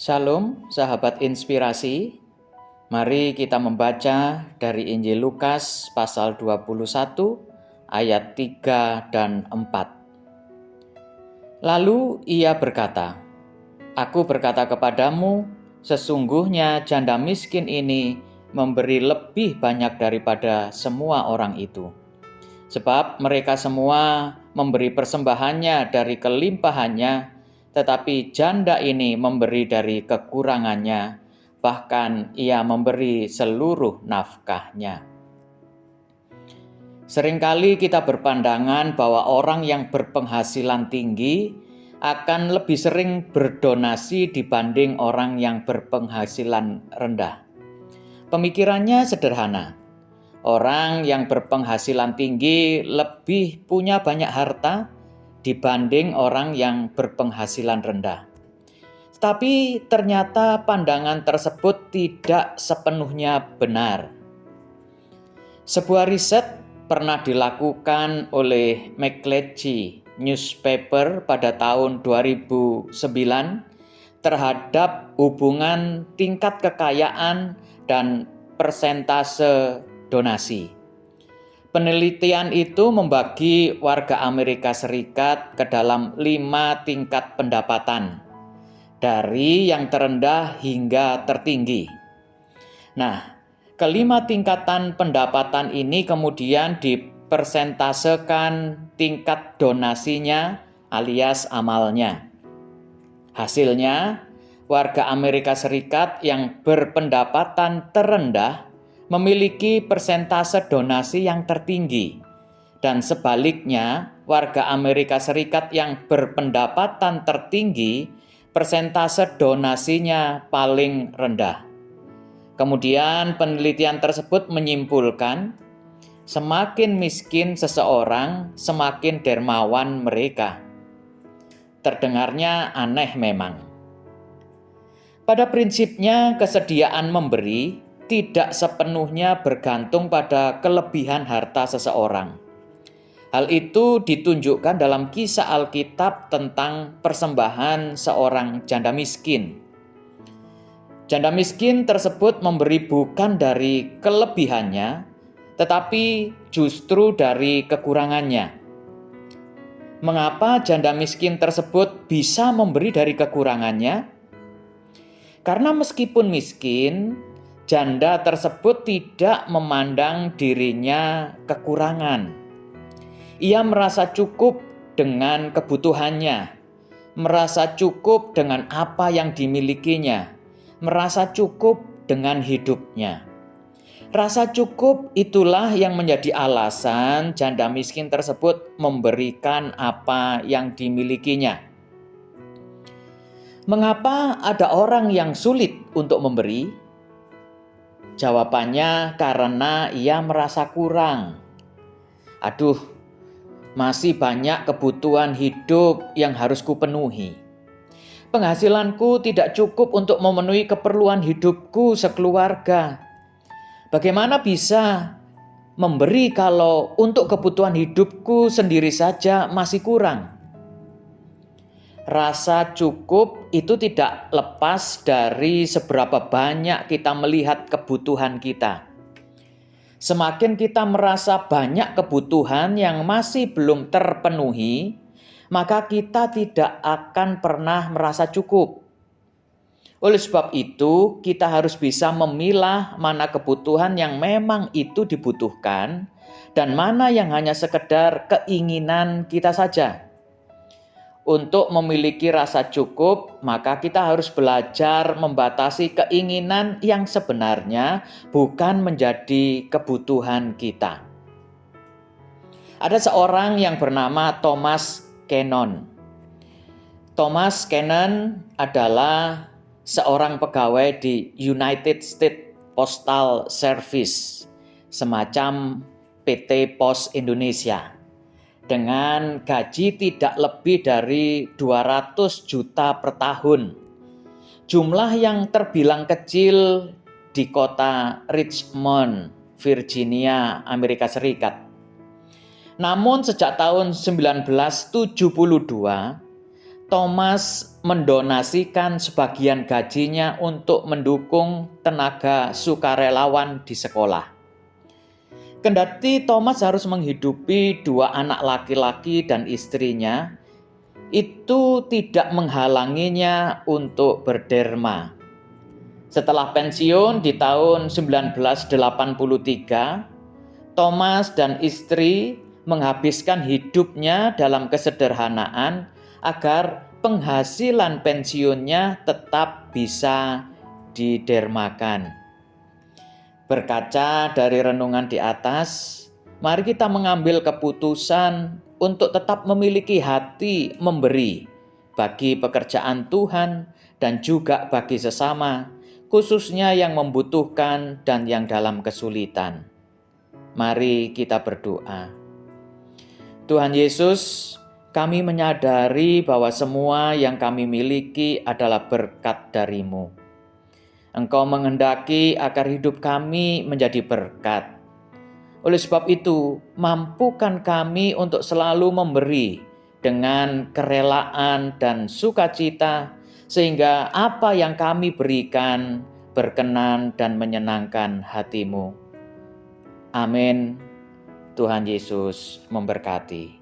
Shalom, sahabat inspirasi. Mari kita membaca dari Injil Lukas pasal 21 ayat 3 dan 4. Lalu ia berkata, "Aku berkata kepadamu, sesungguhnya janda miskin ini memberi lebih banyak daripada semua orang itu. Sebab mereka semua memberi persembahannya dari kelimpahannya, tetapi janda ini memberi dari kekurangannya, bahkan ia memberi seluruh nafkahnya." Seringkali kita berpandangan bahwa orang yang berpenghasilan tinggi akan lebih sering berdonasi dibanding orang yang berpenghasilan rendah. Pemikirannya sederhana. Orang yang berpenghasilan tinggi lebih punya banyak harta dibanding orang yang berpenghasilan rendah. Tapi ternyata pandangan tersebut tidak sepenuhnya benar. Sebuah riset pernah dilakukan oleh McClatchy Newspaper pada tahun 2009 terhadap hubungan tingkat kekayaan dan persentase donasi. Penelitian itu membagi warga Amerika Serikat ke dalam 5 tingkat pendapatan, dari yang terendah hingga tertinggi. Nah, kelima tingkatan pendapatan ini kemudian dipersentasekan tingkat donasinya alias amalnya. Hasilnya, warga Amerika Serikat yang berpendapatan terendah memiliki persentase donasi yang tertinggi, dan sebaliknya warga Amerika Serikat yang berpendapatan tertinggi persentase donasinya paling rendah. Kemudian penelitian tersebut menyimpulkan semakin miskin seseorang, semakin dermawan mereka. Terdengarnya aneh memang. Pada prinsipnya kesediaan memberi tidak sepenuhnya bergantung pada kelebihan harta seseorang. Hal itu ditunjukkan dalam kisah Alkitab tentang persembahan seorang janda miskin. Janda miskin tersebut memberi bukan dari kelebihannya, tetapi justru dari kekurangannya. Mengapa janda miskin tersebut bisa memberi dari kekurangannya? Karena meskipun miskin, janda tersebut tidak memandang dirinya kekurangan. Ia merasa cukup dengan kebutuhannya, merasa cukup dengan apa yang dimilikinya, merasa cukup dengan hidupnya. Rasa cukup itulah yang menjadi alasan janda miskin tersebut memberikan apa yang dimilikinya. Mengapa ada orang yang sulit untuk memberi? Jawabannya karena ia merasa kurang. Aduh, masih banyak kebutuhan hidup yang harus kupenuhi. Penghasilanku tidak cukup untuk memenuhi keperluan hidupku sekeluarga. Bagaimana bisa memberi kalau untuk kebutuhan hidupku sendiri saja masih kurang? Rasa cukup itu tidak lepas dari seberapa banyak kita melihat kebutuhan kita. Semakin kita merasa banyak kebutuhan yang masih belum terpenuhi, maka kita tidak akan pernah merasa cukup. Oleh sebab itu, kita harus bisa memilah mana kebutuhan yang memang itu dibutuhkan dan mana yang hanya sekedar keinginan kita saja. Untuk memiliki rasa cukup, maka kita harus belajar membatasi keinginan yang sebenarnya bukan menjadi kebutuhan kita. Ada seorang yang bernama Thomas Cannon. Thomas Cannon adalah seorang pegawai di United States Postal Service, semacam PT Pos Indonesia, dengan gaji tidak lebih dari 200 juta per tahun. Jumlah yang terbilang kecil di kota Richmond, Virginia, Amerika Serikat. Namun sejak tahun 1972, Thomas mendonasikan sebagian gajinya untuk mendukung tenaga sukarelawan di sekolah. Kendati Thomas harus menghidupi 2 anak laki-laki dan istrinya, itu tidak menghalanginya untuk berderma. Setelah pensiun di tahun 1983, Thomas dan istri menghabiskan hidupnya dalam kesederhanaan agar penghasilan pensiunnya tetap bisa didermakan. Berkaca dari renungan di atas, mari kita mengambil keputusan untuk tetap memiliki hati memberi bagi pekerjaan Tuhan dan juga bagi sesama, khususnya yang membutuhkan dan yang dalam kesulitan. Mari kita berdoa. Tuhan Yesus, kami menyadari bahwa semua yang kami miliki adalah berkat dari-Mu. Engkau menghendaki agar hidup kami menjadi berkat. Oleh sebab itu, mampukan kami untuk selalu memberi dengan kerelaan dan sukacita, sehingga apa yang kami berikan berkenan dan menyenangkan hati-Mu. Amin. Tuhan Yesus memberkati.